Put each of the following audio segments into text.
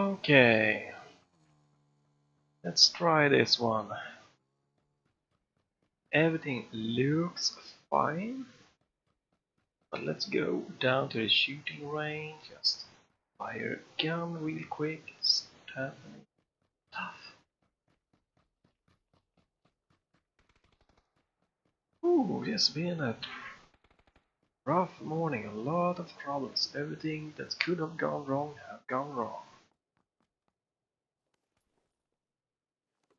Okay, let's try this one. Everything looks fine, but let's go down to the shooting range. Just fire a gun real quick. See what happening. Tough. Ooh, it's been a rough morning. A lot of troubles. Everything that could have gone wrong have gone wrong.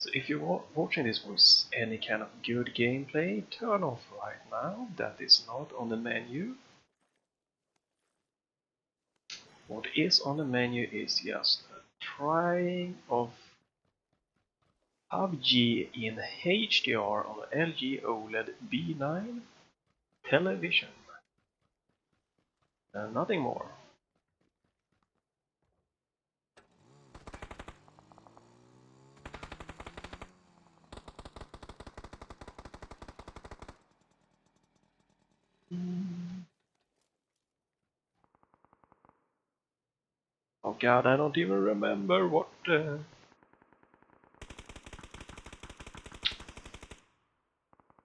So if you're watching this for any kind of good gameplay, turn off right now. That is not on the menu. What is on the menu is just a trying of Pubg in HDR on the LG OLED B9 television. Nothing more. Oh god, I don't even remember what... Here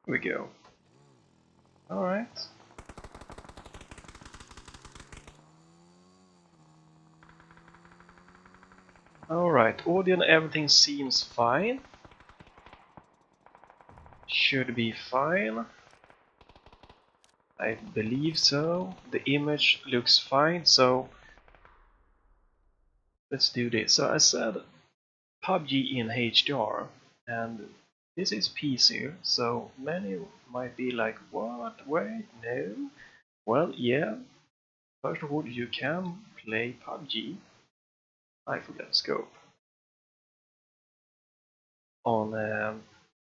we go. Alright. Alright, audio and everything seems fine. Should be fine. I believe so. The image looks fine, so let's do this. So I said Pubg in HDR, and this is PC, so many might be like, what? Wait, no? Well, yeah. First of all, you can play Pubg. I forgot scope. On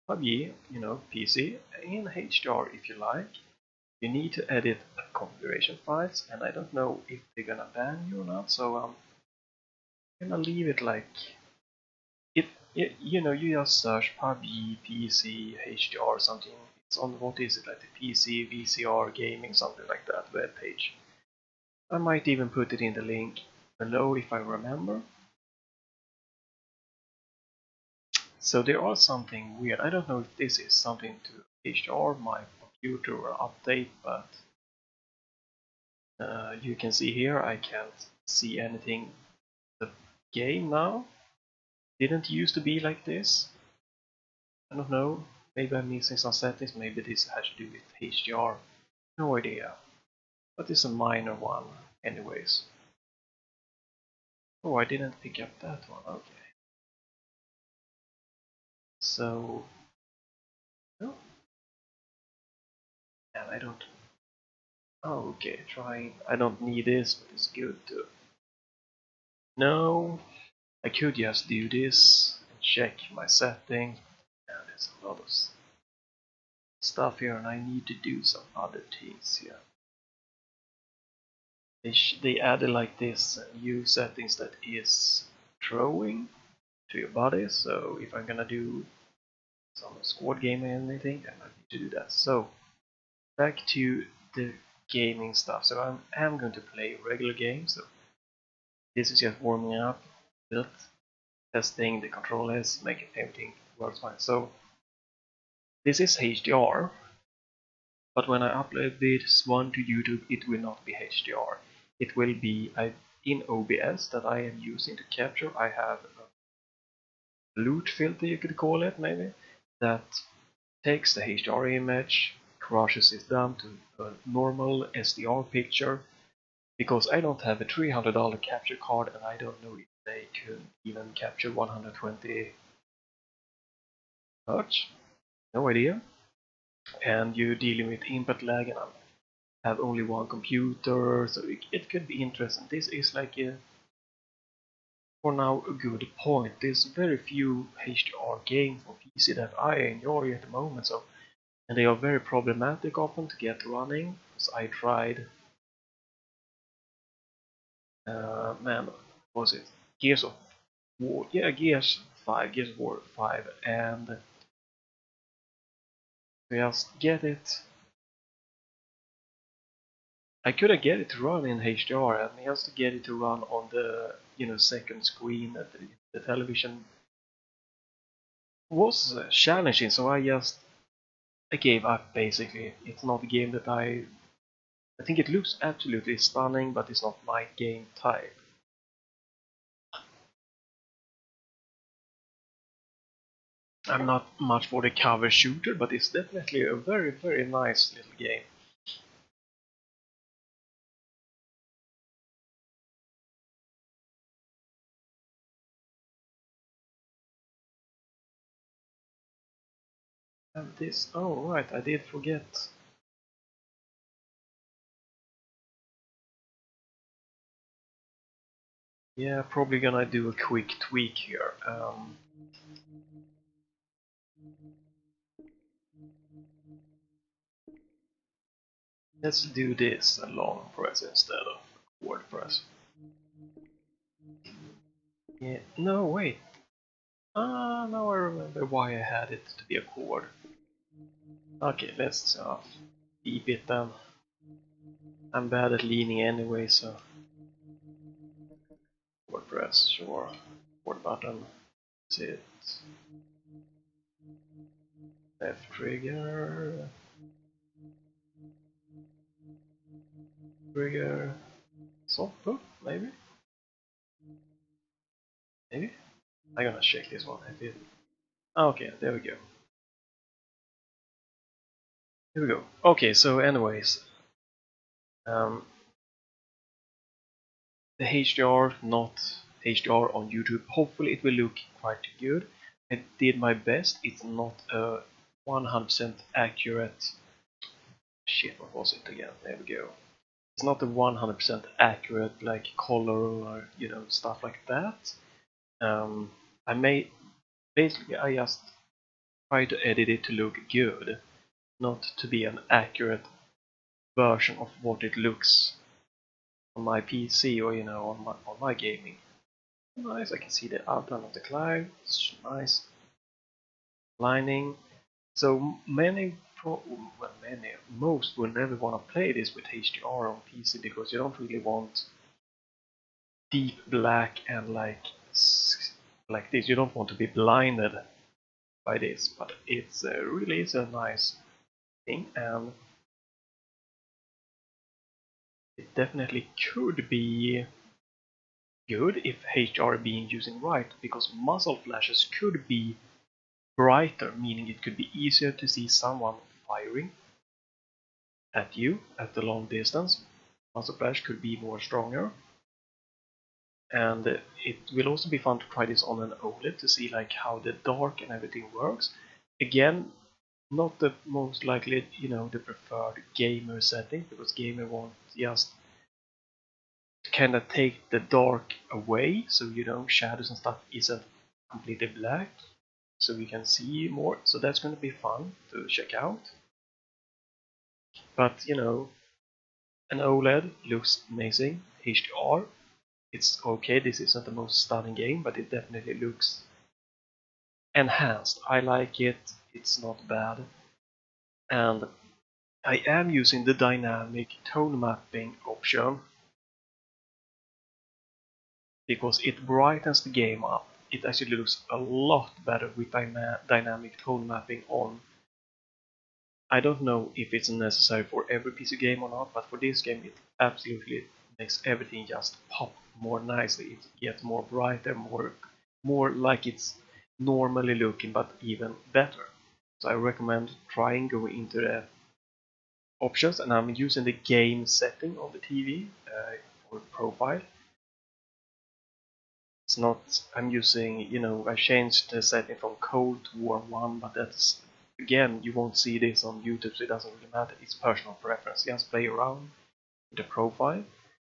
Pubg, you know, PC, in HDR if you like. You need to edit configuration files, and I don't know if they're gonna ban you or not, so I'm gonna leave it like if you know, you just search Pubg PC HDR or something. It's on, what is it, like the PC VCR gaming, something like that web page. I might even put it in the link below if I remember. So there are something weird. I don't know if this is something to HDR my computer or update, but you can see here I can't see anything. The game now didn't used to be like this. I don't know. Maybe I'm missing some settings. Maybe this has to do with HDR. No idea. But it's a minor one, anyways. Oh, I didn't pick up that one. Okay. So, no. And I don't. Oh, okay. Trying. I don't need this, but it's good to. No, I could just do this and check my settings. And there's a lot of stuff here, and I need to do some other things here. They added like this new settings that is throwing to your body. So if I'm gonna do some squad game or anything, then I need to do that. So back to the gaming stuff. So I am going to play regular games. So this is just warming up, build, testing the controllers, making everything works fine. So this is HDR, but when I upload this one to YouTube, it will not be HDR. It will be in OBS that I am using to capture. I have a loot filter, you could call it, maybe, that takes the HDR image, crushes it down to a normal SDR picture, because I don't have a $300 capture card, and I don't know if they could even capture 120 Hz. No idea. And you're dealing with input lag, and I have only one computer, so it could be interesting. This is like a, for now, a good point. There's very few HDR games for PC that I enjoy at the moment, so, and they are very problematic often to get running. Because I tried, man, what was it, Gears of War? Yeah, Gears of War 5, and just get it I couldn't get it to run in HDR, and he has to get it to run on the second screen that the television was challenging. So I gave up basically. It's not a game that I think it looks absolutely stunning, but it's not my game type. I'm not much for the cover shooter, but it's definitely a very, very nice little game. And this, oh right, I did forget. Yeah, probably gonna do a quick tweak here. Let's do this a long press instead of word press. Yeah, no, wait. Ah, now I remember why I had it to be a chord. Okay, let's keep it then. I'm bad at leaning anyway, so chord press, sure. Chord button, that's it. Left trigger, trigger, soft pull, maybe? Maybe? I'm gonna check this one. If it... Okay, there we go. Here we go. Okay, so anyways, um, the HDR, not HDR on YouTube. Hopefully it will look quite good. I did my best. It's not a 100% accurate. Shit, what was it again? There we go. It's not a 100% accurate like color or stuff like that. I made basically I just try to edit it to look good, not to be an accurate version of what it looks on my PC or on my gaming. Nice, I can see the outline of the cloud. It's nice lining. So most will never want to play this with HDR on PC because you don't really want deep black and like this. You don't want to be blinded by this, but it's really is a nice thing, and it definitely could be good if HDR being using right, because muzzle flashes could be brighter, meaning it could be easier to see someone firing at you at the long distance. Muzzle flash could be more stronger, and it will also be fun to try this on an OLED to see like how the dark and everything works. Again, not the most likely, the preferred gamer setting, because gamer want just to kind of take the dark away, so shadows and stuff isn't completely black, so we can see more. So that's going to be fun to check out. But an OLED looks amazing. HDR, it's okay. This isn't the most stunning game, but it definitely looks enhanced. I like it. It's not bad. And I am using the dynamic tone mapping option because it brightens the game up. It actually looks a lot better with dynamic tone mapping on. I don't know if it's necessary for every PC game or not, but for this game it absolutely makes everything just pop more nicely. It gets more brighter, more like it's normally looking, but even better. So I recommend trying going into the options, and I'm using the game setting of the TV for profile. It's not, I'm using, I changed the setting from cold to warm one, but that's, again, you won't see this on YouTube, so it doesn't really matter. It's personal preference. Just play around with the profile.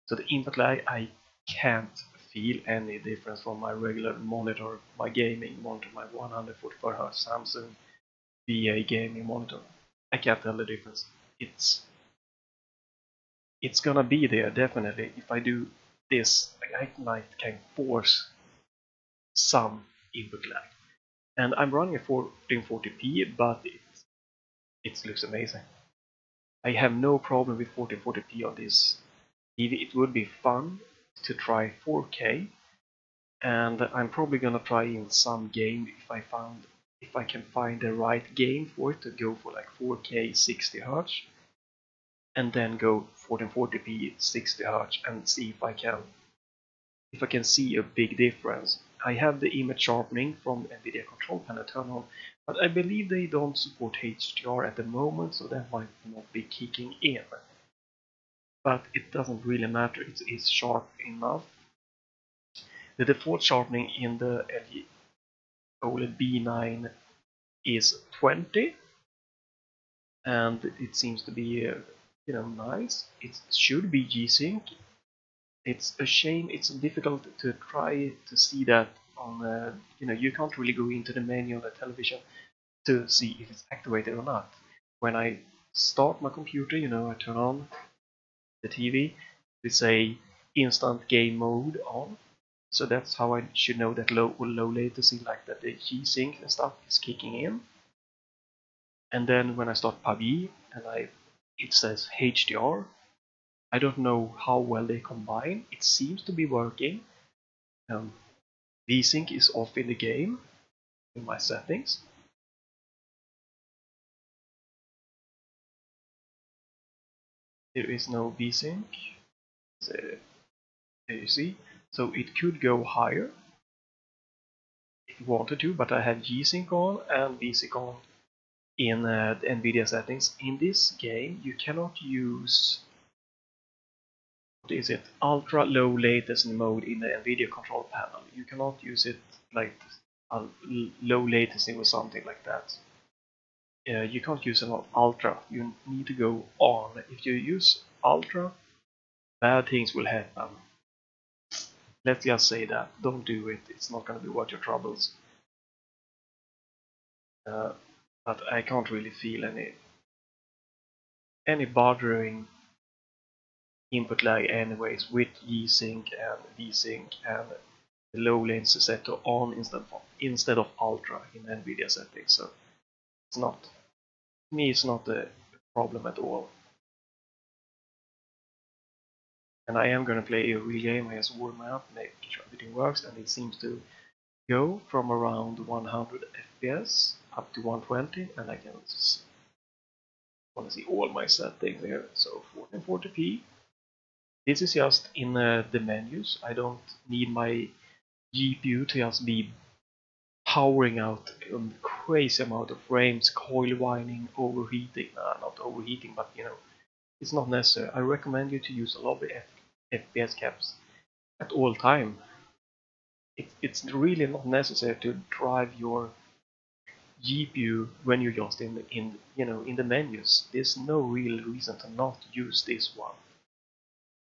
So the input lag, I can't feel any difference from my regular monitor, my gaming monitor, my 144Hz Samsung VA gaming monitor. I can't tell the difference. It's gonna be there definitely. If I do this, I might can force some input lag. And I'm running a 1440p, but it looks amazing. I have no problem with 1440p on this TV. It would be fun to try 4K, and I'm probably gonna try in some game if I can find the right game for it to go for like 4K 60 Hz, and then go 1440p 60 Hz and see if I can see a big difference. I have the image sharpening from the NVIDIA control panel turned on, but I believe they don't support HDR at the moment, so that might not be kicking in. But it doesn't really matter, it's sharp enough. The default sharpening in the LG OLED B9 is 20, and it seems to be nice. It should be G-Sync. It's a shame it's difficult to try to see that on you can't really go into the menu on the television to see if it's activated or not. When I start my computer, I turn on the TV, we say instant game mode on. So that's how I should know that low latency, like that the G-Sync and stuff is kicking in. And then when I start Pubg and it says HDR, I don't know how well they combine. It seems to be working. V-Sync is off in the game in my settings. There is no V-Sync. There you see. So it could go higher if you wanted to, but I have G-Sync on and V-Sync on in the NVIDIA settings. In this game, you cannot use ultra low latency mode in the NVIDIA control panel. You cannot use it like low latency or something like that. You can't use it on ultra. You need to go on. If you use ultra, bad things will happen. Let's just say that. Don't do it. It's not going to be worth your troubles. But I can't really feel any bothering input lag anyways with G-Sync and V-Sync and the low latency set to on instead of ultra in NVIDIA settings. So it's not, to me, it's not a problem at all. And I am going to play a real game. I just warm up, make sure everything works, and it seems to go from around 100 FPS up to 120, and I can want to see all my settings here. So 1440p. This is just in the menus. I don't need my GPU to just be powering out a crazy amount of frames, coil whining, overheating. Not overheating, but it's not necessary. I recommend you to use a lot of FPS caps at all time. It's really not necessary to drive your GPU when you're just in the menus. There's no real reason to not use this one.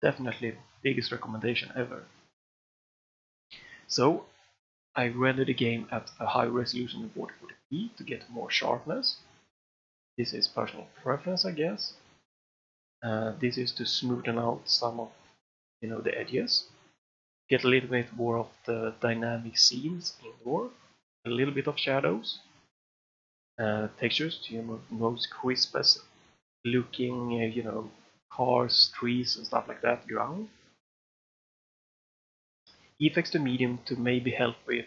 Definitely biggest recommendation ever. So I render the game at a high resolution in 1440p to get more sharpness. This is personal preference, I guess. This is to smoothen out some of the edges. Get a little bit more of the dynamic scenes indoor. A little bit of shadows. Textures to your most crispest looking, cars, trees and stuff like that, ground. Effects to medium to maybe help with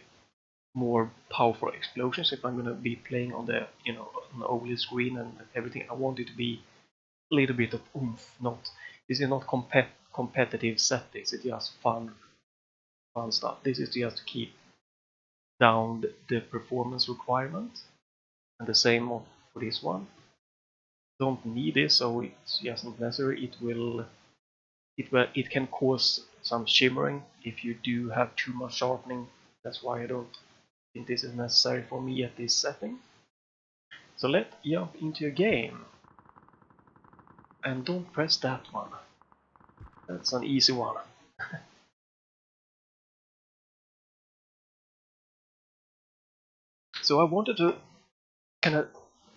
more powerful explosions if I'm going to be playing on the on OLED screen and everything. I want it to be a little bit of oomph. This is not competitive settings. It's just fun stuff. This is just to keep down the performance requirement, and the same for this one. Don't need this, so it's just not necessary. It can cause some shimmering if you do have too much sharpening. That's why I don't think this is necessary for me at this setting. So let's jump into a game. And don't press that one. That's an easy one. So I wanted to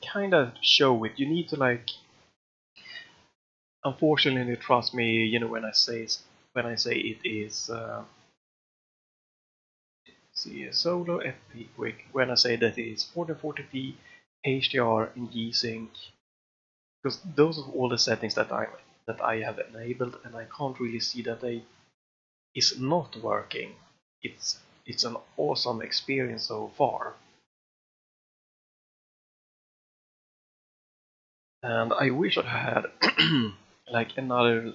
kind of show it. You need to unfortunately trust me, when I say it is see a solo FP quick. When I say that it is 1440p HDR in G-Sync because those are all the settings that I have enabled, and I can't really see that they is not working. It's an awesome experience so far. And I wish I had like another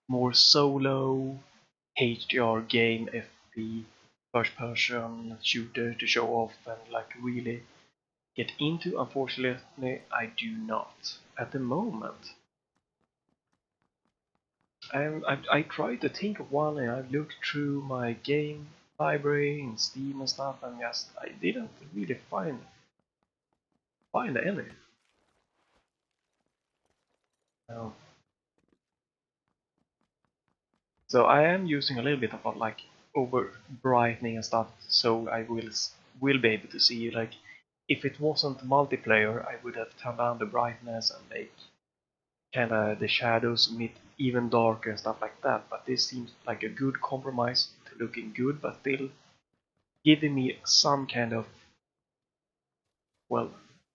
more solo HDR game FP first person shooter to show off and like really get into. Unfortunately, I do not at the moment. I tried to think of one, and I've looked through my game library in Steam and stuff, and just I didn't really find any. No. So I am using a little bit of like over brightening and stuff, so I will be able to see like if it wasn't multiplayer, I would have turned down the brightness and make kind of the shadows even darker and stuff like that. But this seems like a good compromise to looking good, but still giving me some kind of well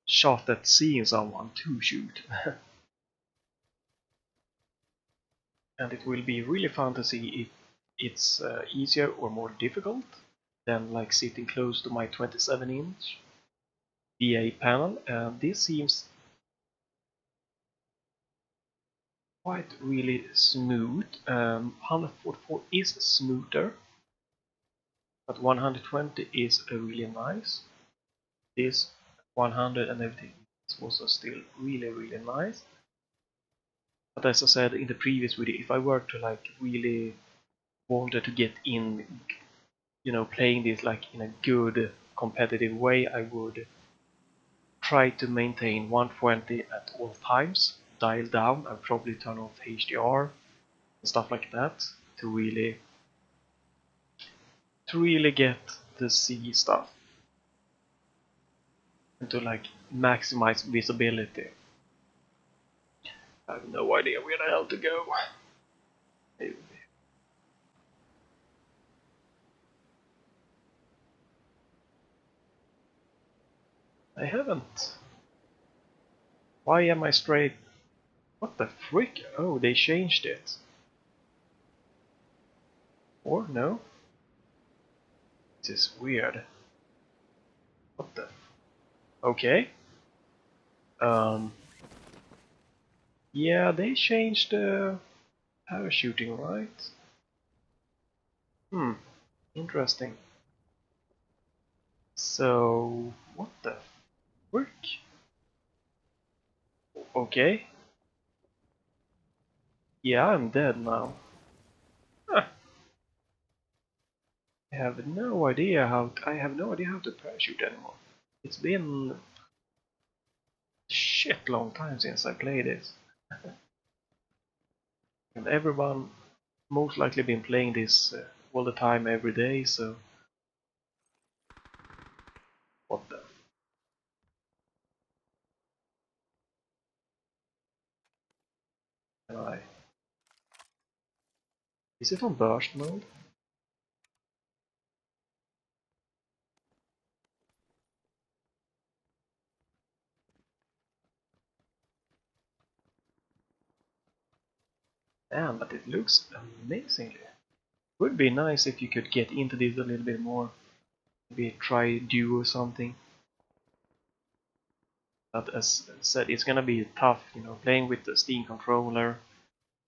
shot at seeing someone to shoot. And it will be really fun to see if it's easier or more difficult than like sitting close to my 27-inch VA panel. And this seems quite really smooth. 144 is smoother, but 120 is really nice. This 100 and everything is also still really nice. But as I said in the previous video, if I were to like really wanted to get in, playing this like in a good competitive way, I would try to maintain 120 at all times, dial down and probably turn off HDR and stuff like that to really get to see stuff and to like maximize visibility. I have no idea where the hell to go. I haven't. Why am I straight? What the frick? Oh, they changed it. Or no? This is weird. What the? Okay. Um. Yeah, they changed the parachuting, right? Interesting. So, what the frick? Okay. Yeah, I'm dead now. Huh. I have no idea how to parachute anymore. It's been shit long time since I played this. And everyone most likely been playing this all the time every day, so what the can I? Is it on burst mode? Damn, but it looks amazingly. Would be nice if you could get into this a little bit more. Maybe try duo or something. But as said, it's gonna be tough, playing with the Steam controller.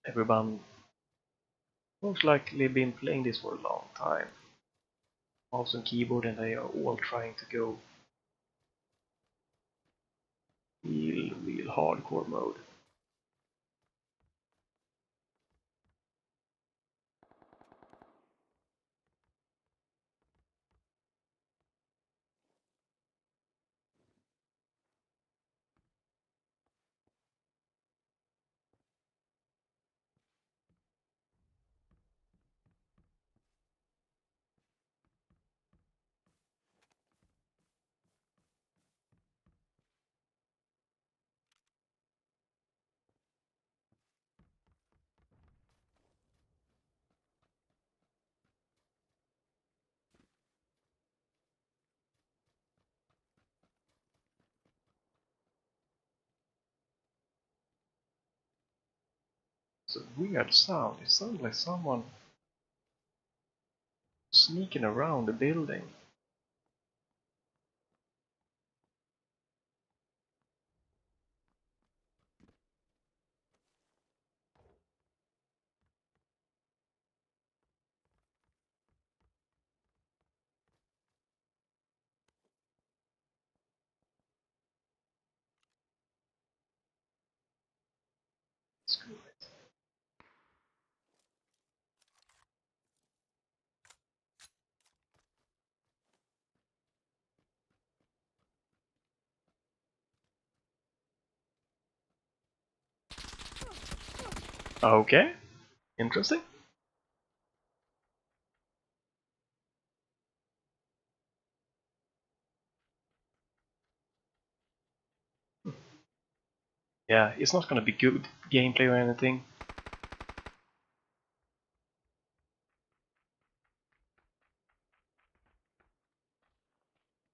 Everyone most likely been playing this for a long time. Mouse and keyboard, and they are all trying to go real hardcore mode. It's a weird sound. It sounds like someone sneaking around the building. Screw it. Okay, interesting. Yeah, it's not gonna be good gameplay or anything.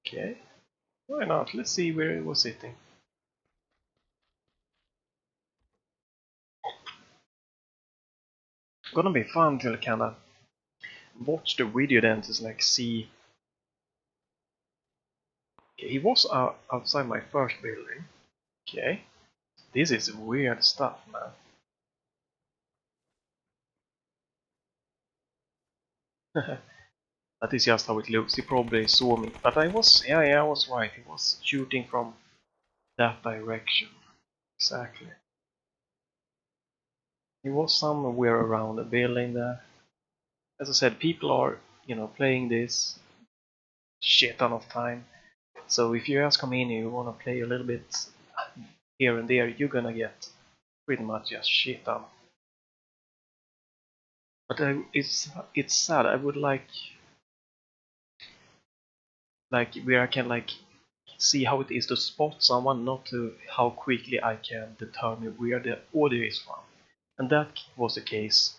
Okay, why not? Let's see where it was sitting. Gonna be fun to kinda watch the video then to like see. Okay, he was outside my first building. Okay, this is weird stuff, man. That is just how it looks. He probably saw me, but yeah, I was right. He was shooting from that direction. Exactly. He was somewhere around the building there. As I said, people are, playing this shit ton of time. So if you just come in and you want to play a little bit here and there, you're gonna get pretty much just shit on. But it's sad. I would like where I can like see how it is to spot someone, not to how quickly I can determine where the audio is from. And that was the case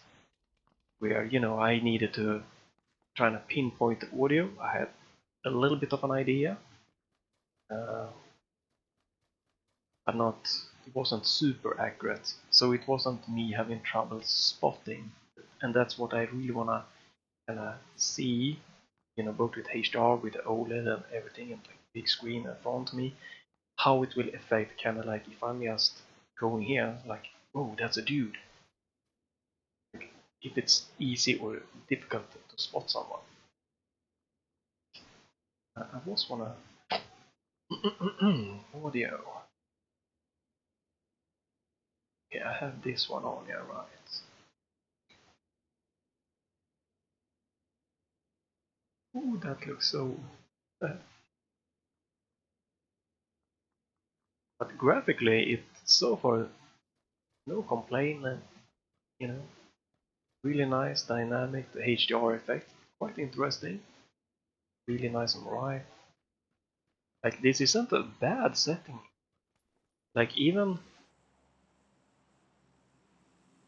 where I needed to try to pinpoint the audio. I had a little bit of an idea, uh, but not. It wasn't super accurate, so it wasn't me having trouble spotting, and that's what I really wanna kind of see. Both with HDR, with the OLED and everything, and like big screen in front of me, how it will affect kind of like if I'm just going here, like, oh, that's a dude. If it's easy or difficult to spot someone. I was wanna audio. Yeah, I have this one on, yeah, right. Ooh, that looks so. Uh, but graphically, it's so far no complaint. You know, really nice, dynamic. The HDR effect, quite interesting. Really nice and right. Like this isn't a bad setting. Like even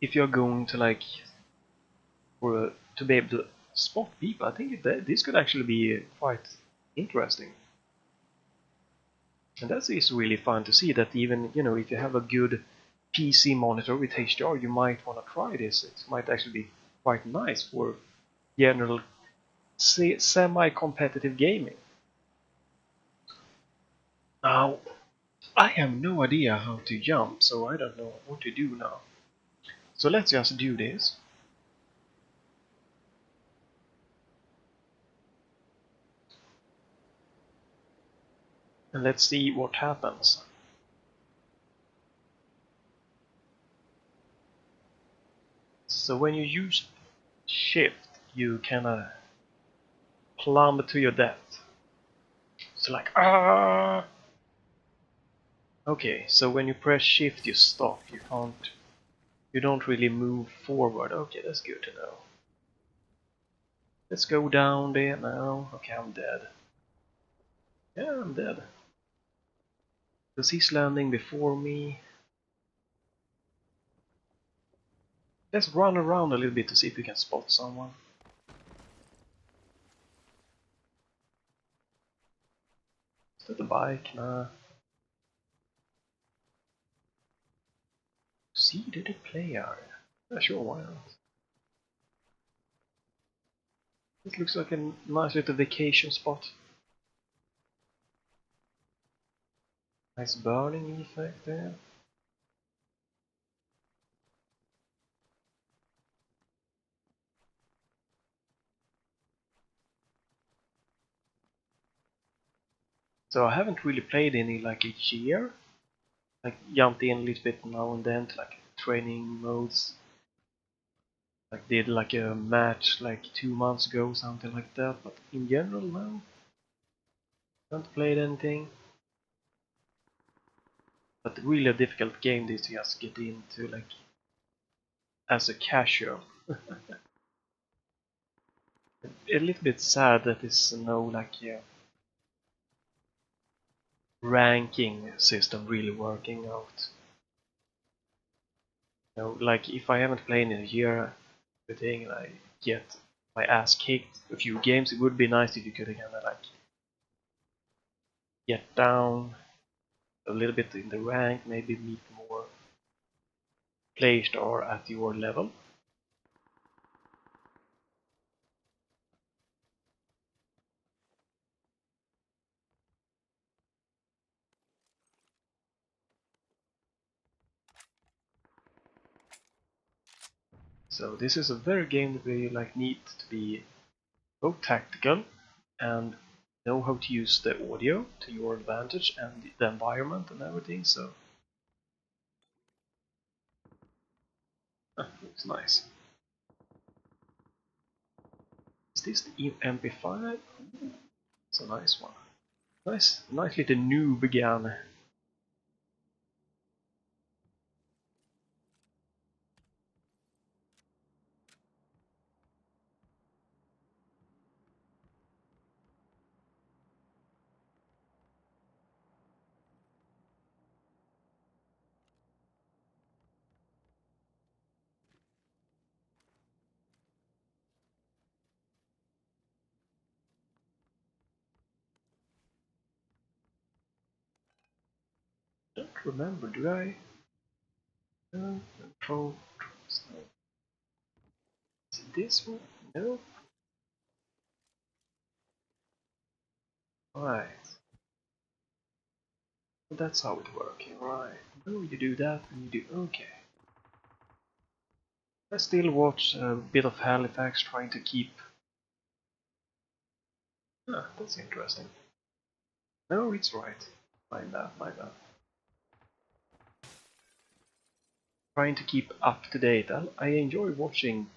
if you're going to like to be able to spot people, I think this could actually be quite interesting. And that is really fun to see that even if you have a good PC monitor with HDR, you might want to try this. It might actually be quite nice for general semi-competitive gaming. Now, I have no idea how to jump, so I don't know what to do now. So let's just do this. And let's see what happens. So when you use shift, you kinda plumb to your death. So like, ah! Okay, so when you press shift you stop, you don't really move forward. Okay, that's good to know. Let's go down there now. Okay, I'm dead. Yeah, I'm dead. Because he's landing before me. Let's run around a little bit to see if we can spot someone. Is that a bike? Nah. See the player. Yeah, sure, why not? It looks like a nice little vacation spot. Nice burning effect there. So I haven't really played any like a year. Like jumped in a little bit now and then to like training modes. Like did like a match like 2 months ago, something like that. But in general, no, haven't played anything. But really a difficult game this to just get into like as a casual. A little bit sad that there's no like ranking system really working out. You know, like if I haven't played in a year, thing and I get my ass kicked a few games, it would be nice if you could kind of like get down a little bit in the rank, maybe meet more players that are at your level. So this is a very game where you like need to be both tactical and know how to use the audio to your advantage and the environment and everything. So it's nice. Is this the MP5? It's a nice one. Nice little noob again. Don't remember, do I? Control. Is it this one? No. Right. Well, that's how it works. Right. No, you do that and you do. Okay. I still watch a bit of Halifax trying to keep. Ah, that's interesting. No, it's right. Mind that, mind that. Trying to keep up to date. I enjoy watching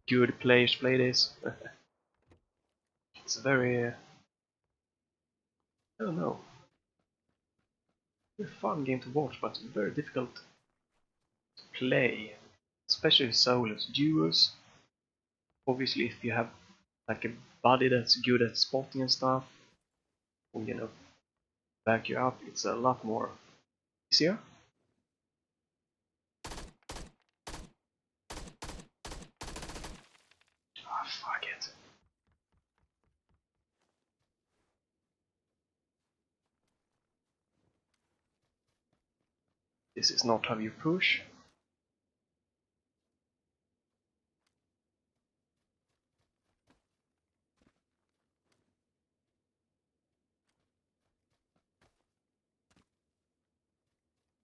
good players play this. It's very. I don't know. Very fun game to watch, but very difficult to play. Especially solos. Duos. Obviously, if you have like a buddy that's good at spotting and stuff, or back you up, it's a lot more easier. Ah, fuck it. This is not how you push.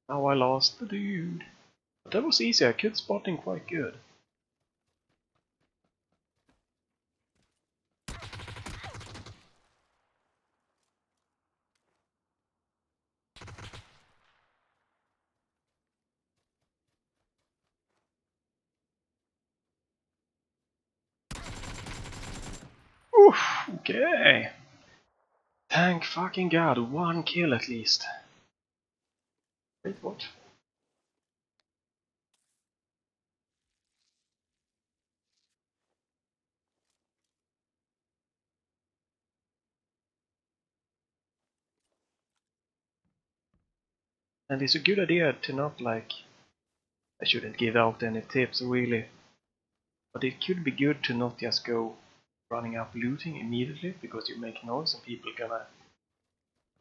Now I lost the dude. But that was easy, I could spot him quite good. Oof, okay. Thank fucking god, 1 kill at least. Wait, what? And it's a good idea to not like. I shouldn't give out any tips really. But it could be good to not just go running up looting immediately because you make noise and people gonna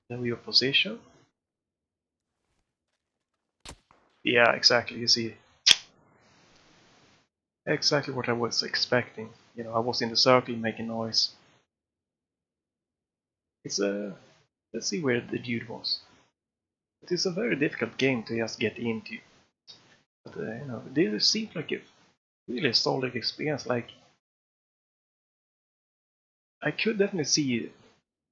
know your position. Yeah, exactly, you see. Exactly what I was expecting. You know, I was in the circle making noise. It's a... Let's see where the dude was. It is a very difficult game to just get into. But, you know, this seems like a really solid experience. Like, I could definitely see,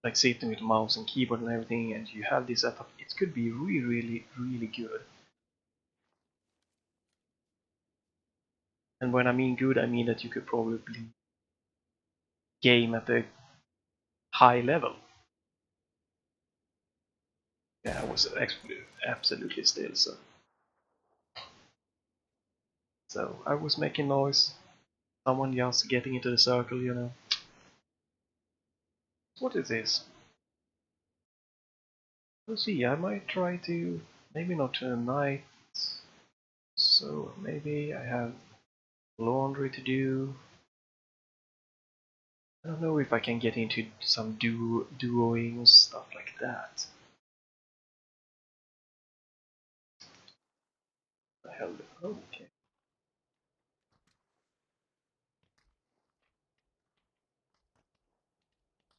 like, sitting with mouse and keyboard and everything, and you have this setup. It could be really, really, really good. And when I mean good, I mean that you could probably game at a high level. Yeah, I was absolutely still. So I was making noise. Someone just getting into the circle, you know. What is this? Let's see, I might try to, maybe not tonight, so maybe I have laundry to do. I don't know if I can get into some duoing, stuff like that. The hell, oh, okay.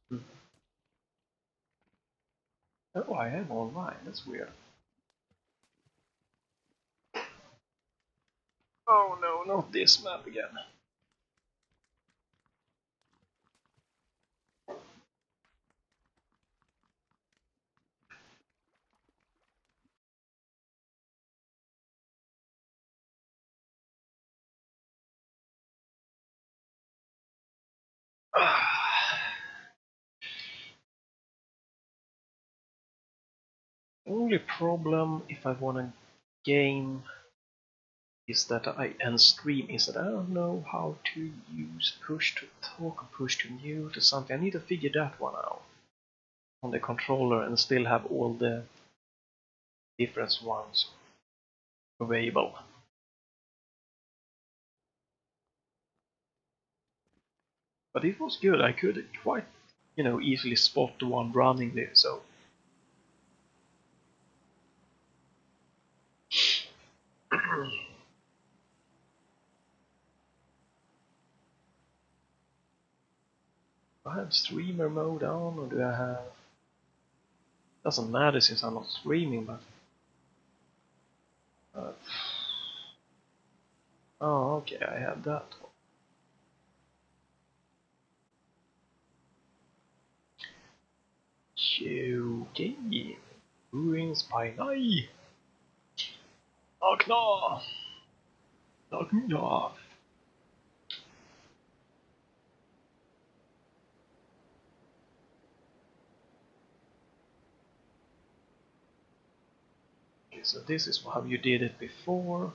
Hmm. Oh, I am online, that's weird. Oh no, not this map again. Only problem if I want to game is that and stream is that I don't know how to use push to talk or push to mute or something. I need to figure that one out on the controller and still have all the different ones available. But it was good. I could quite, you know, easily spot the one running there. So I have streamer mode on, or do I have? Doesn't matter since I'm not streaming, but. Uh, oh, okay, I have that one. Okay. Ruins by night. Knock. Knock me off. Okay, so this is how you did it before.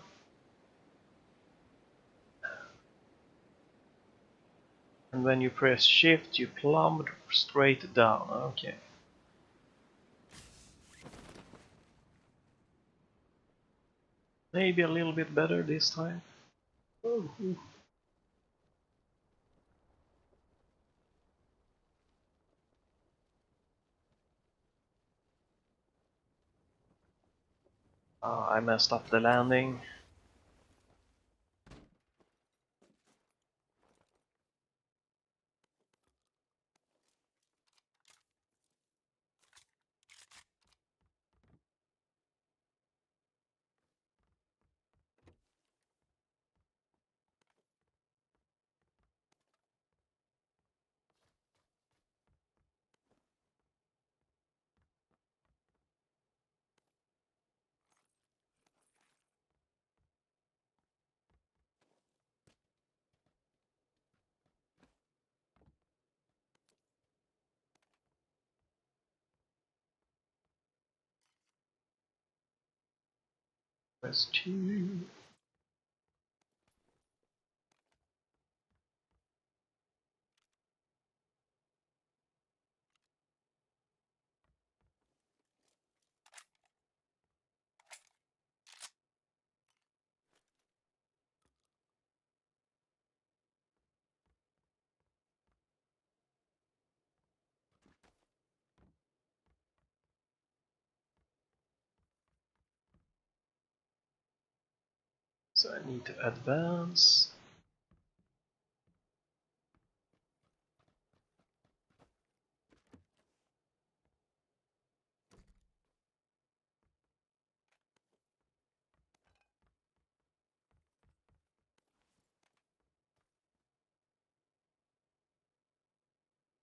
And when you press shift, you plumb straight down. Okay. Maybe a little bit better this time. Oh, I messed up the landing. Press 2. So I need to advance.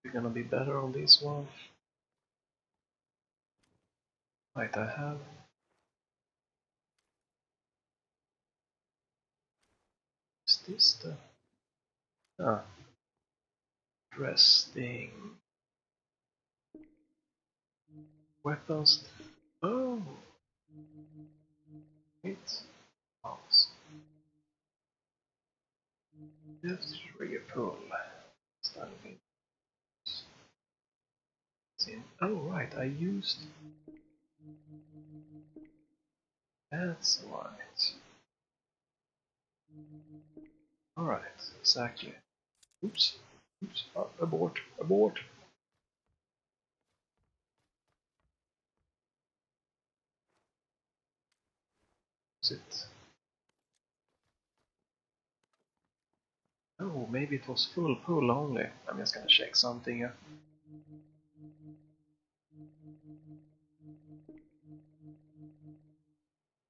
We're gonna be better on this one. Right, I have. Is this the. Ah, resting. Weapons. Oh! It's mouse. Left trigger pull. Standing. Oh, right, I used. That's right. Alright, exactly. Oops. Oops. Abort. Abort. It. Oh, maybe it was full pull only. I'm just gonna check something here.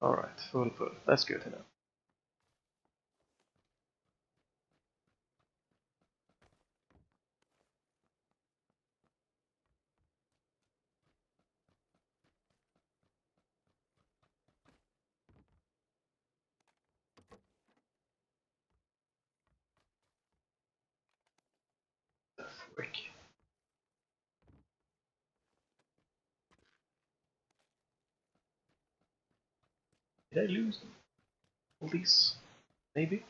Alright, full pull. That's good to know. The frick. Did I lose all these? Maybe?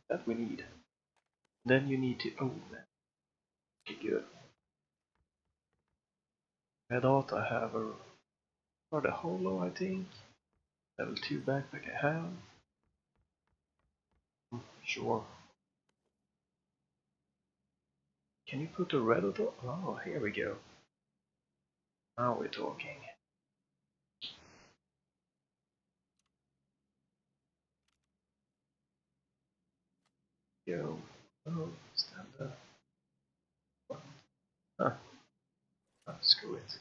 That we need. Then you need to. Oh, okay, good. I thought I have a. For the holo, I think. Level 2 backpack I have. Sure. Can you put a red on top? Oh, here we go. Now we're talking. Go. Oh, stand up. Huh. Oh, screw it.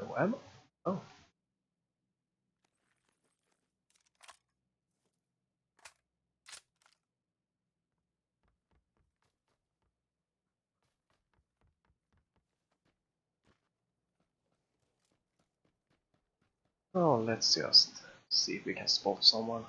No ammo? Oh. Oh, let's just see if we can spot someone.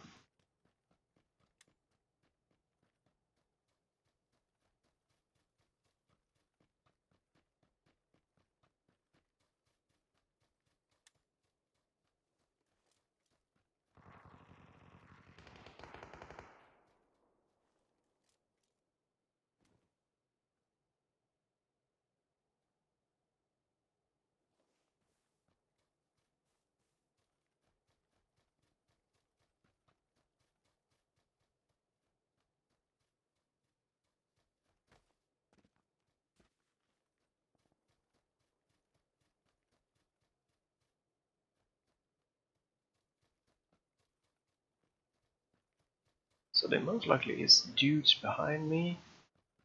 So there most likely is dudes behind me.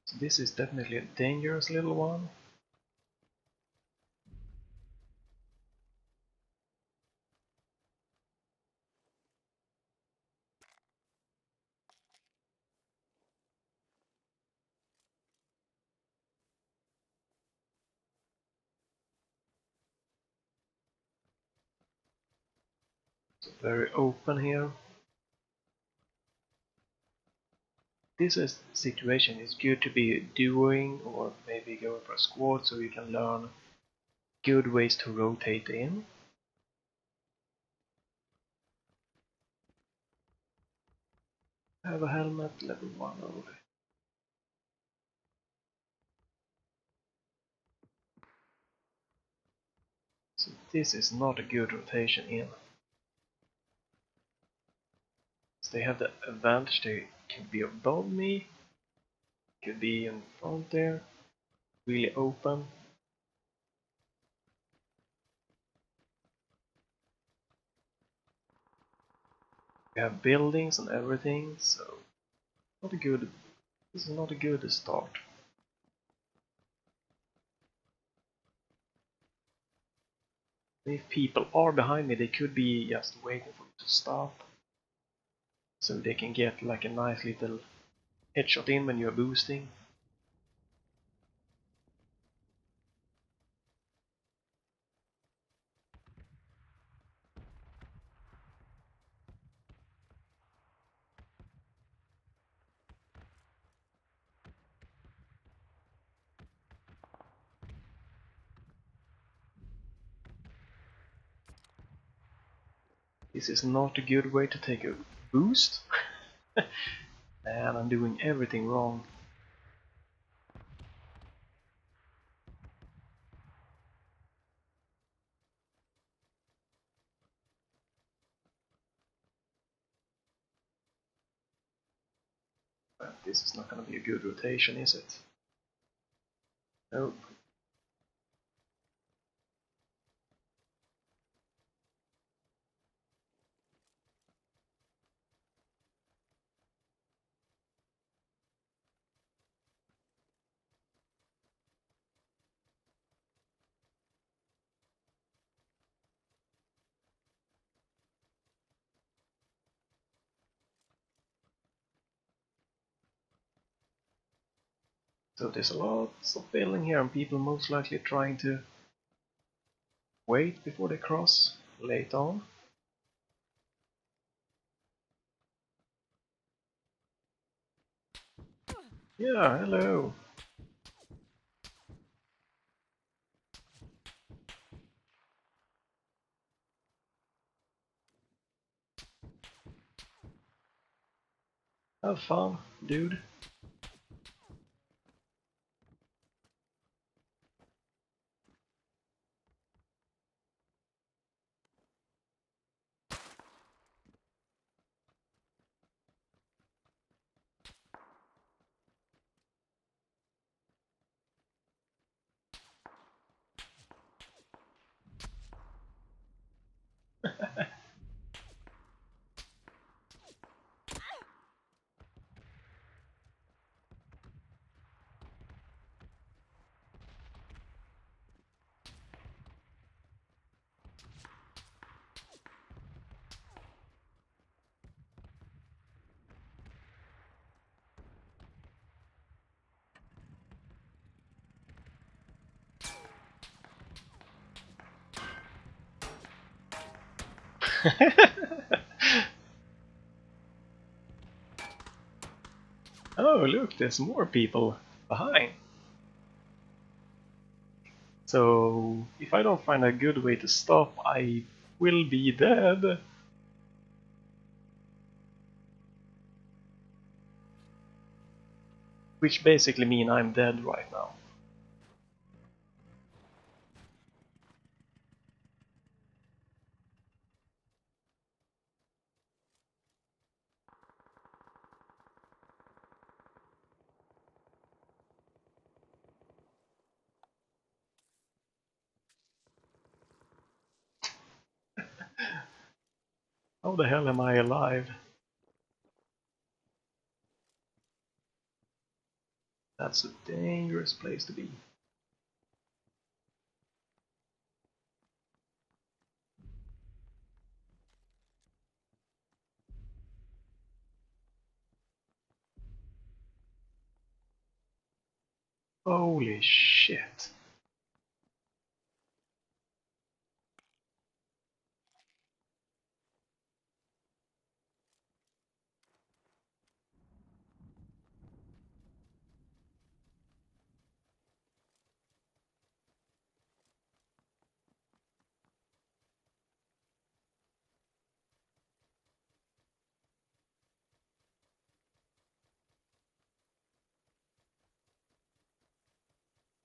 So this is definitely a dangerous little one. It's very open here. This is situation is good to be doing or maybe going for a squad so you can learn good ways to rotate in. I have a helmet, level 1 only. So this is not a good rotation in. So they have the advantage they can be above me, could be in front there, really open. We have buildings and everything, so not a good This is not a good start. If people are behind me, they could be just waiting for you to stop. So they can get like a nice little headshot in when you're boosting. This is not a good way to take a boost. Man, I'm doing everything wrong. But this is not going to be a good rotation, is it? Nope. So there's a lot of building here, and people most likely trying to wait before they cross late on. Yeah, hello. Have fun, dude. Oh, look, there's more people behind. So, if I don't find a good way to stop, I will be dead. Which basically means I'm dead right now. How the hell am I alive? That's a dangerous place to be. Holy shit.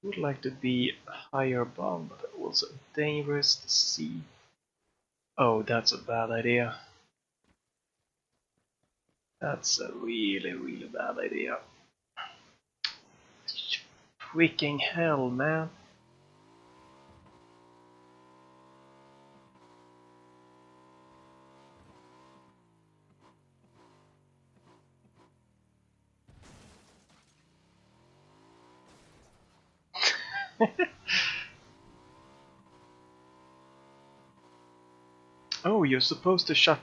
Would like to be higher above, but also dangerous to see. Oh, that's a bad idea. That's a really, really bad idea. Freaking hell, man. Oh, you're supposed to shut.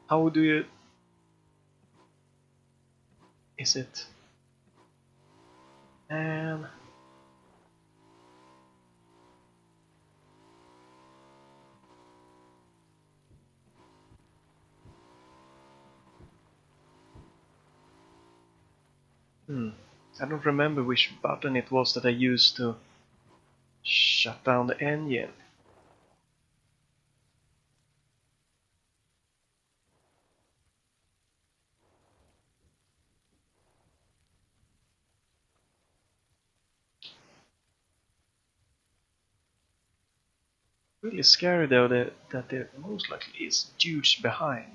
How do you? Is it? And I don't remember which button it was that I used to shut down the engine. Really scary though that there most likely is huge behind.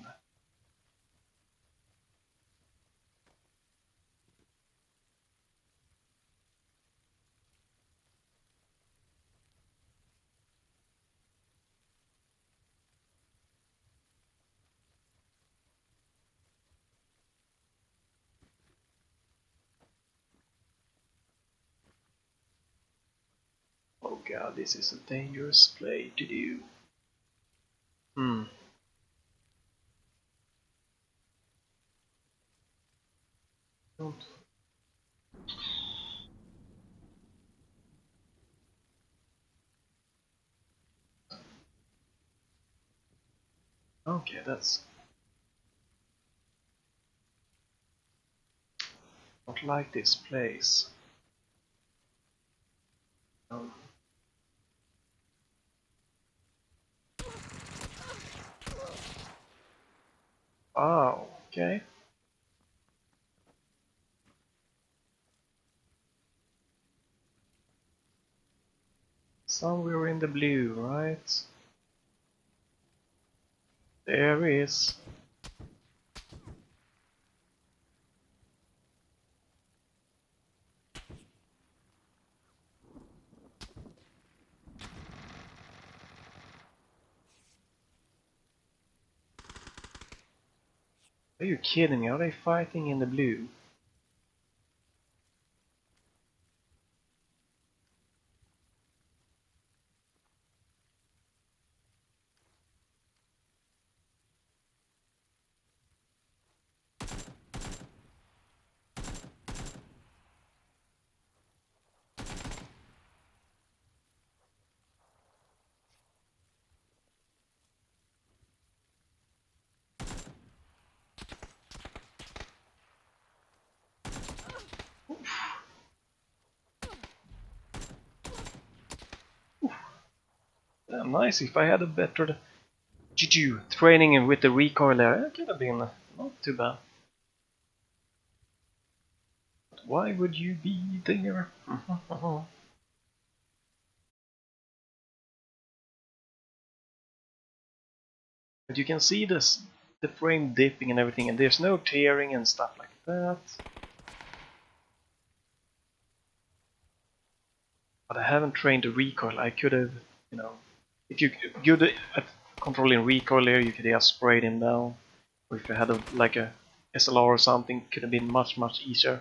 Oh god, this is a dangerous play to do. Hmm. Don't. Okay, that's not like this place. Um, oh, okay. Somewhere in the blue, right? There is. Are you kidding me? Are they fighting in the blue? Damn nice. If I had a better training with the recoil there, it could have been not too bad. But why would you be there? But you can see this, the frame dipping and everything, and there's no tearing and stuff like that. But I haven't trained the recoil. I could have, you know, if you good at controlling recoil here, you could just spray him down. Or if you had like a SLR or something, could have been much easier.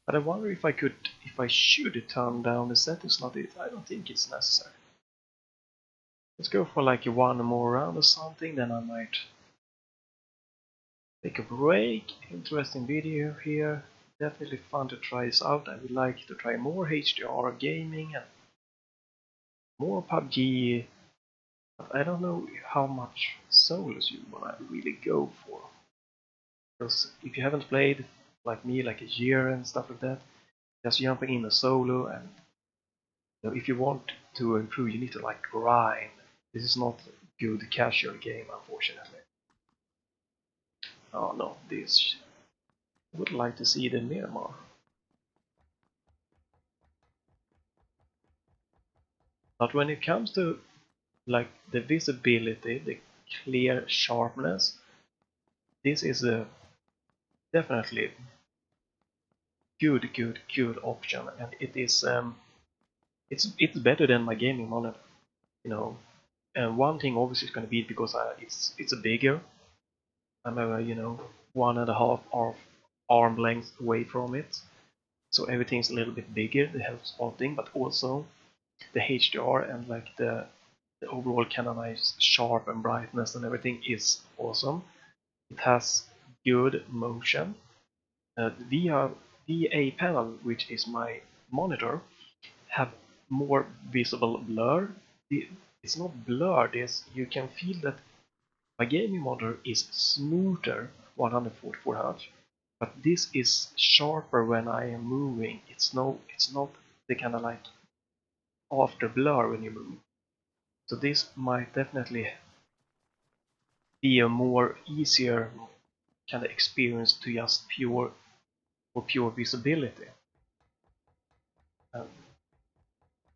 But I wonder if I should turn down the settings. Not it. I don't think it's necessary. Let's go for like one more round or something, then I might take a break. Interesting video here. Definitely fun to try this out. I would like to try more HDR gaming and more Pubg. But I don't know how much solos you wanna really go for. Because if you haven't played like me, like a year and stuff like that, just jumping in a solo, and you know, if you want to improve, you need to like grind. This is not a good casual game, unfortunately. Oh no, this I would like to see the Myanmar. But when it comes to like the visibility, the clear sharpness, this is a definitely good option, and it is it's better than my gaming monitor, you know. And one thing obviously is going to be because it's a bigger. I'm a, you know, 1.5 arm length away from it. So everything's a little bit bigger, the health spotting, but also the HDR and like the overall kind of nice sharp and brightness and everything is awesome. It has good motion. The VA panel, which is my monitor, have more visible blur. It's not blurred, you can feel that my gaming monitor is smoother 144 Hz, but this is sharper when I am moving. It's not the kind of like after blur when you move. So this might definitely be a more easier kind of experience to just pure visibility. Um,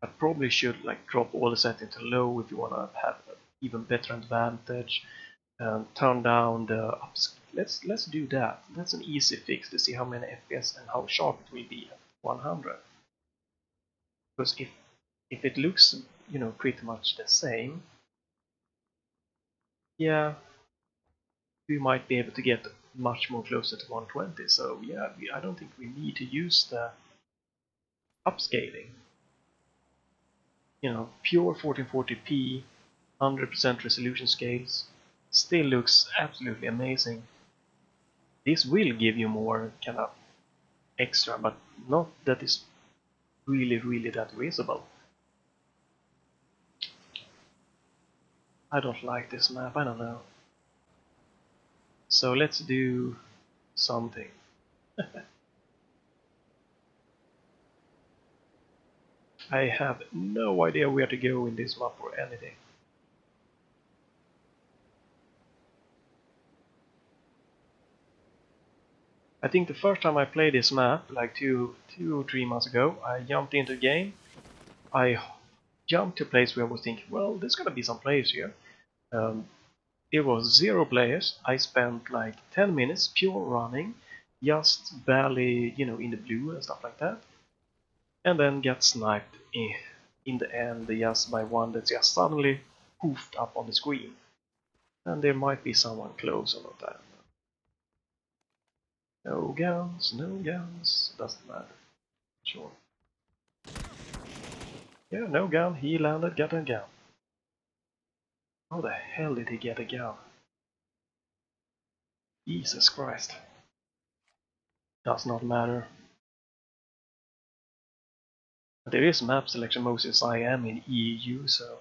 I probably should like drop all the settings to low if you want to have an even better advantage, and turn down the ups. Let's do that. That's an easy fix to see how many FPS and how sharp it will be at 100. Because if it looks pretty much the same, yeah, we might be able to get much more closer to 120. So yeah, I don't think we need to use the upscaling. Pure 1440p, 100% resolution scales, still looks absolutely amazing. This will give you more kind of extra, but not that is really that visible. I don't like this map, I don't know. So let's do something. I have no idea where to go in this map or anything. I think the first time I played this map, like two or 3 months ago, I jumped into the game. I jumped to a place where I was thinking, well, there's gonna be some players here. It was 0 players. I spent like 10 minutes pure running, just barely, in the blue and stuff like that. And then get sniped in the end just by one that just suddenly poofed up on the screen. And there might be someone close or not, I don't know. No guns, doesn't matter. Sure. Yeah, no gun, he landed, got a gun. How the hell did he get a gun? Jesus Christ. Does not matter. But there is map selection mode since I am in EU, so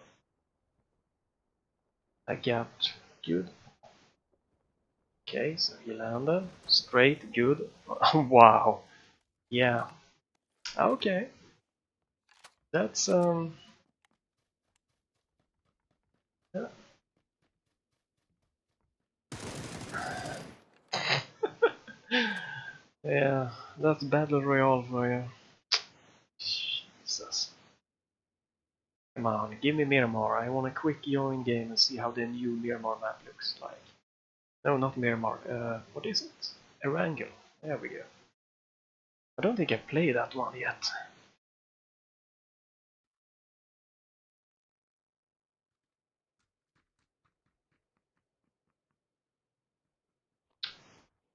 I got good. Okay, so he landed. Straight, good. Wow. Yeah. Okay. That's yeah. Yeah, that's Battle Royale for you. Jesus. Come on, give me Miramar. I want a quick join game and see how the new Miramar map looks like. No, not Miramar. What is it? Erangel. There we go. I don't think I played that one yet.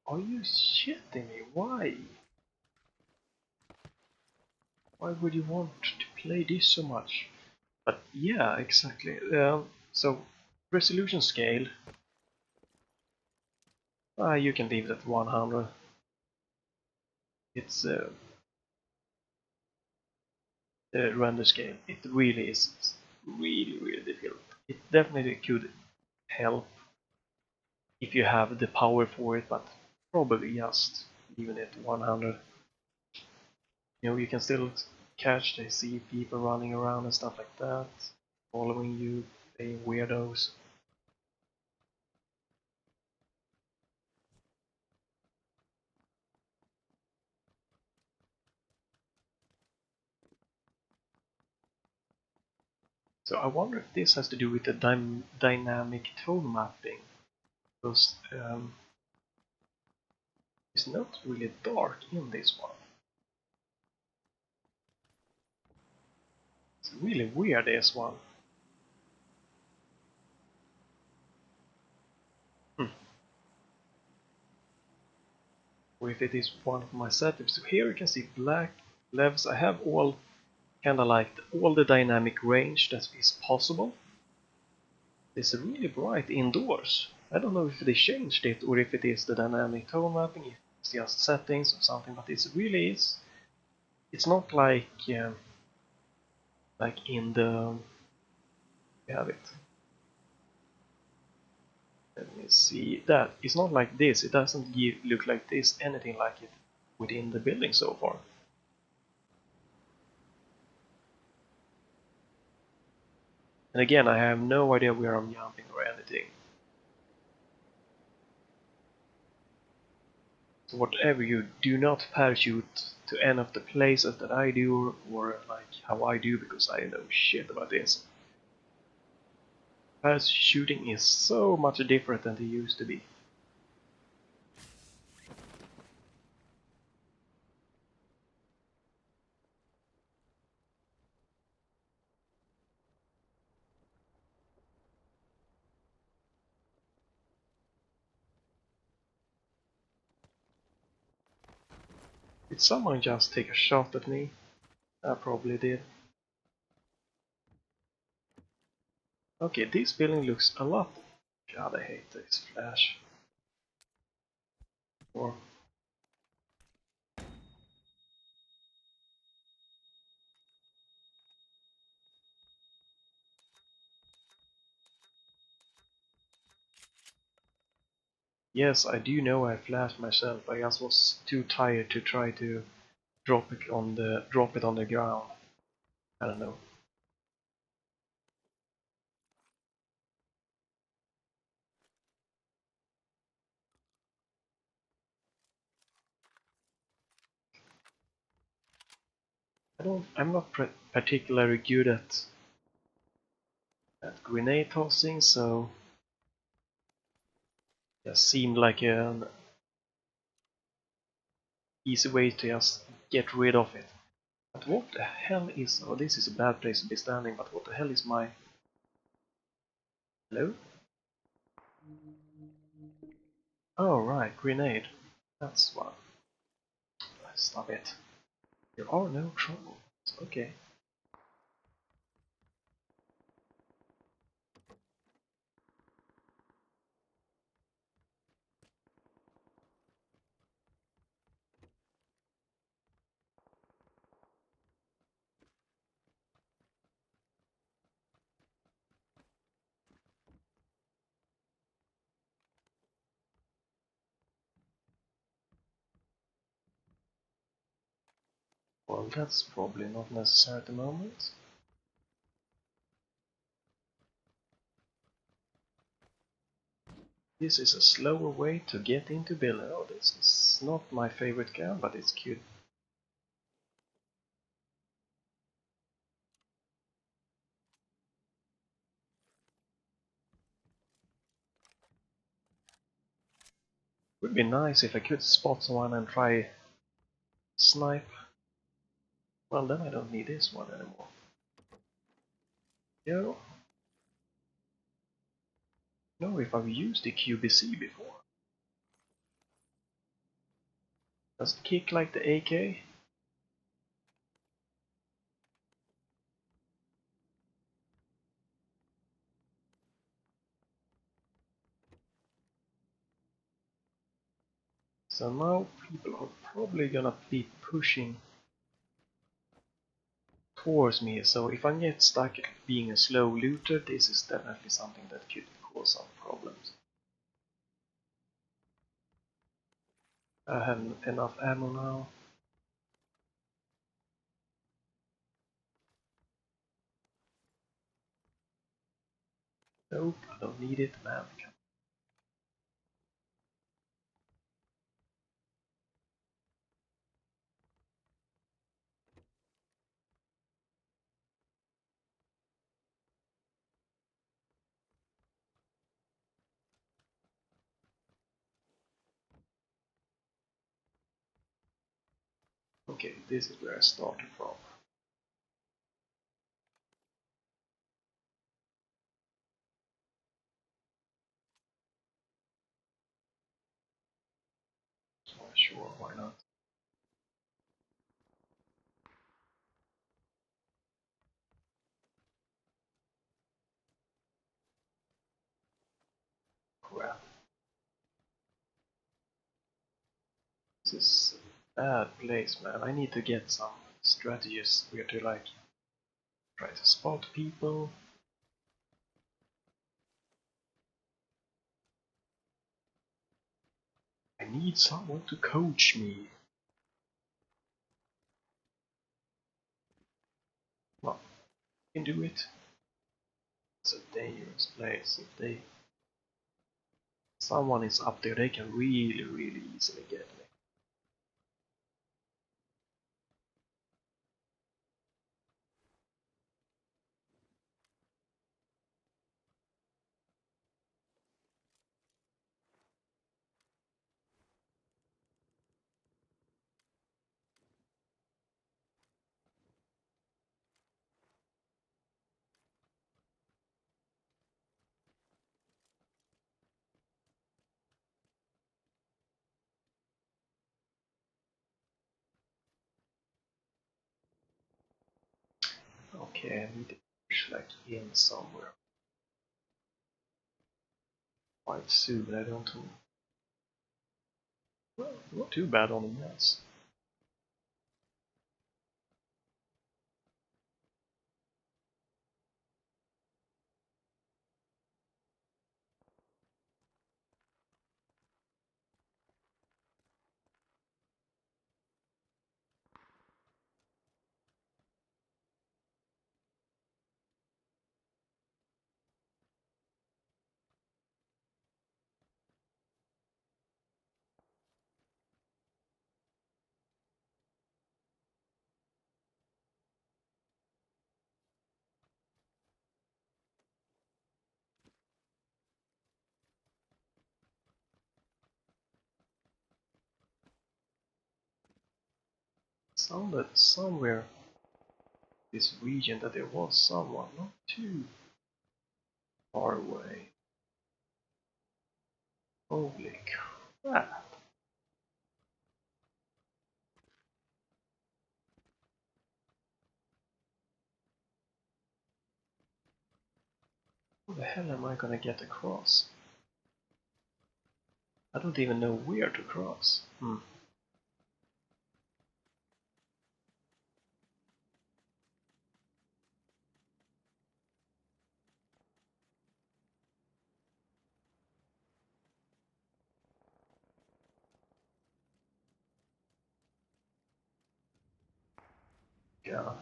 Are you shitting me? Why? Why would you want to play this so much? But yeah, exactly. So resolution scale, you can leave it at 100. It's the render scale. It really is really difficult. It definitely could help if you have the power for it, but probably just leaving it 100. You can still catch, they see people running around and stuff like that, following you, being weirdos. So I wonder if this has to do with the dynamic tone mapping, because it's not really dark in this one. It's really weird, this one. Hmm. or if it is one of my setups. So here you can see black levels. I have all kind of like all the dynamic range that is possible. It's really bright indoors. I don't know if they changed it or if it is the dynamic tone mapping, if it's just settings or something, but it really is. It's not like in the we have it. Let me see that. It's not like this. It doesn't look like this, anything like it within the building so far. And again, I have no idea where I'm jumping or anything. So whatever you do not parachute to any of the places that I do or like how I do, because I know shit about this. Parachuting is so much different than they used to be. Did someone just take a shot at me? I probably did. Okay, this building looks a lot. God, I hate this flash. Or yes, I do know I flashed myself. I just was too tired to try to drop it on the ground. I don't know. I'm not particularly good at grenade tossing, so it seemed like an easy way to just get rid of it. But what the hell is... Oh, this is a bad place to be standing, but what the hell is my... Hello? Oh, right, grenade. That's one. Stop it. There are no troubles. Okay. Well, that's probably not necessary at the moment. This is a slower way to get into building. Oh, this is not my favorite gun, but it's cute. Would be nice if I could spot someone and try snipe. Well, then I don't need this one anymore. Yo. No, if I've used the QBC before. Does it kick like the AK? So now people are probably gonna be pushing towards me, so if I get stuck being a slow looter, this is definitely something that could cause some problems. I have enough ammo now. Nope, I don't need it, man. Okay, this is where I started from. sure, why not? Crap. This is a bad place, man. I need to get some strategies where to like try to spot people. I need someone to coach me. Well, I can do it. It's a dangerous place. If someone is up there, they can really easily get me. Okay, I need to push like in somewhere quite soon. I don't know. Well, not too bad on the nets. Sounded somewhere this region that there was someone not too far away. Holy crap. How the hell am I gonna get across? I don't even know where to cross. Yeah.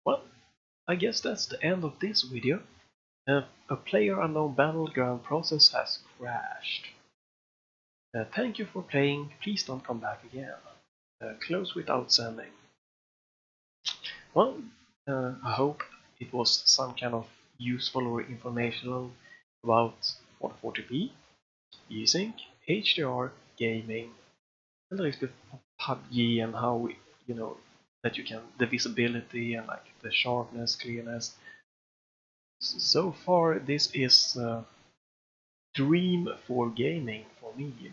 Well, I guess that's the end of this video. A player unknown battleground process has crashed. Thank you for playing. Please don't come back again. Close without sending. Well, I hope it was some kind of useful or informational about 140p using HDR gaming, and a little bit of Pubg and how that you can the visibility and like the sharpness, clearness. So far, this is dream for gaming for me.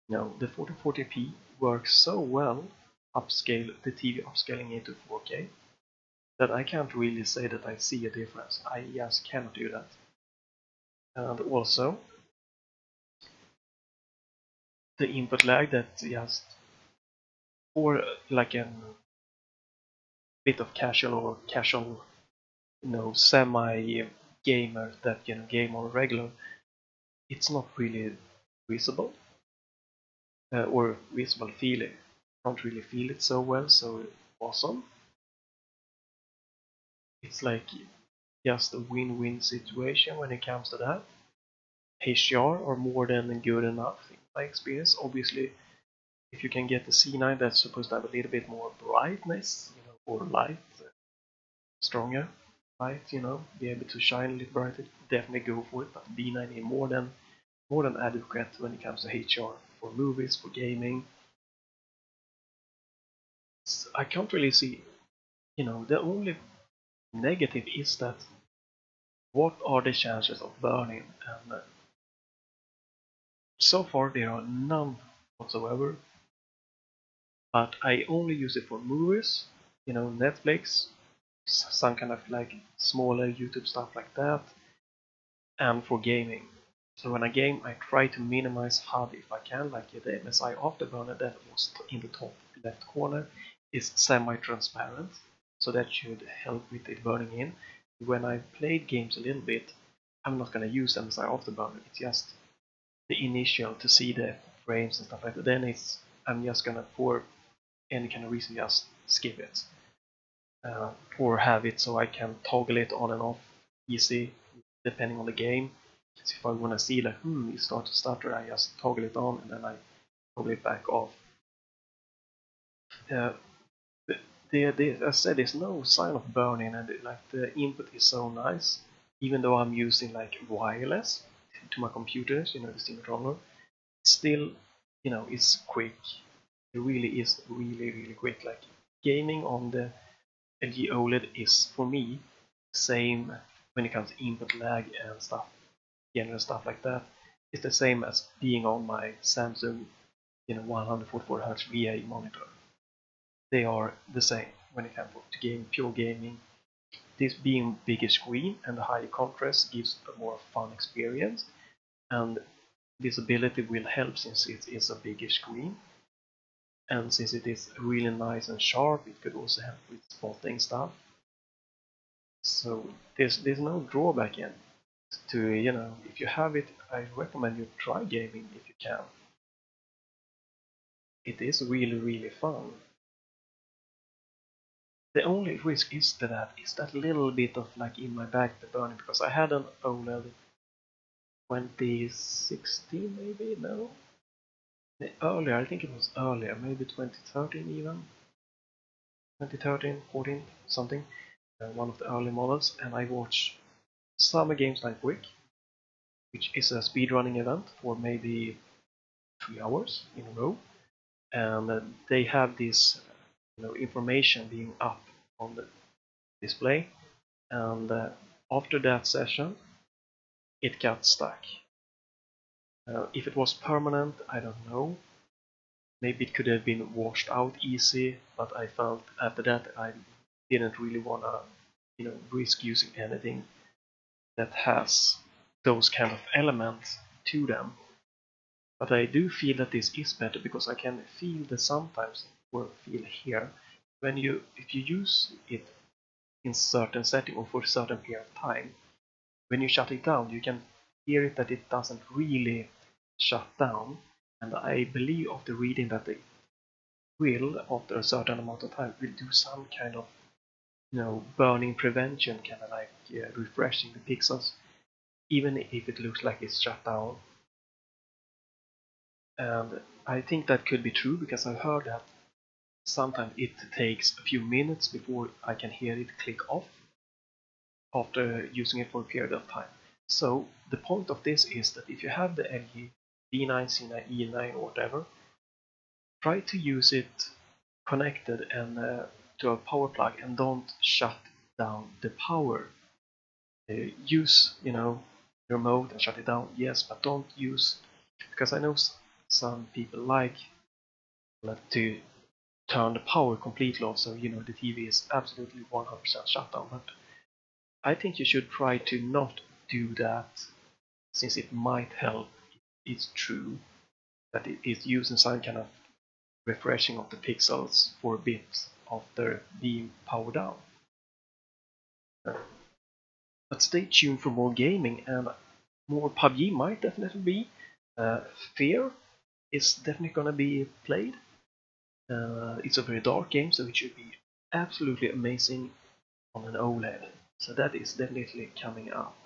The 4040p works so well, upscale the TV upscaling into 4K, that I can't really say that I see a difference. I just cannot do that. And also, the input lag that just for like a bit of casual, semi gamer that game on regular, it's not really visible or visible feeling. Don't really feel it so well, so awesome. It's like just a win-win situation when it comes to that. HDR are more than good enough in my experience. Obviously, if you can get the C9 that's supposed to have a little bit more brightness, or light, stronger light, be able to shine a little brighter, definitely go for it. But B9 is more than adequate when it comes to HDR for movies, for gaming. I can't really see the only negative is that what are the chances of burning? And so far there are none whatsoever. But I only use it for movies, Netflix, some kind of like smaller YouTube stuff like that, and for gaming. So when I game, I try to minimize HUD if I can, like the MSI Afterburner that was in the top left corner is semi-transparent, so that should help with it burning in. When I played games a little bit, I'm not going to use MSI Afterburner, it's just the initial to see the frames and stuff like that. Then I'm just going to, for any kind of reason, just skip it. Or have it so I can toggle it on and off easy depending on the game. So if I want to see like, it starts to stutter, I just toggle it on and then I toggle it back off. Uh, as I said, there's no sign of burning, and the input is so nice, even though I'm using like wireless to my computers, the Steam controller. Still, it's quick. It really is really quick. Like gaming on the LG OLED is for me same when it comes to input lag and stuff, general stuff like that. It's the same as being on my Samsung 144 Hz VA monitor. They are the same when it comes to pure gaming. This being bigger screen and the higher contrast gives a more fun experience, and visibility will help since it is a bigger screen, and since it is really nice and sharp, it could also help with spotting stuff. So there's no drawback in to, if you have it, I recommend you try gaming if you can. It is really fun. The only risk is that little bit of like in my back the burning, because I had an OLED 2016 maybe, no? Earlier, I think it was earlier, maybe 2013 even. 2013, 14, something. One of the early models, and I watched Summer Games Like Quick, which is a speedrunning event for maybe 3 hours in a row, and they have this information being up on the display, and after that session it got stuck. If it was permanent, I don't know, maybe it could have been washed out easy, but I felt after that I didn't really want to risk using anything that has those kind of elements to them. But I do feel that this is better because I can feel the sometimes, or feel here, if you use it in certain setting or for a certain period of time, when you shut it down, you can hear it that it doesn't really shut down. And I believe after reading that it will, after a certain amount of time, will do some kind of burning prevention, kind of like refreshing the pixels, even if it looks like it's shut down. And I think that could be true because I've heard that sometimes it takes a few minutes before I can hear it click off after using it for a period of time. So the point of this is that if you have the LG D9, C9, E9 or whatever, try to use it connected and to a power plug, and don't shut down the power. Use the remote and shut it down, yes, but don't use, because I know some people like to turn the power completely off, so the TV is absolutely 100% shut down. But I think you should try to not do that, since it might help. It's true that it is using some kind of refreshing of the pixels for a bit after being powered down. But stay tuned for more gaming, and more Pubg might definitely be. Fear is definitely gonna be played. It's a very dark game, so it should be absolutely amazing on an OLED. So that is definitely coming up.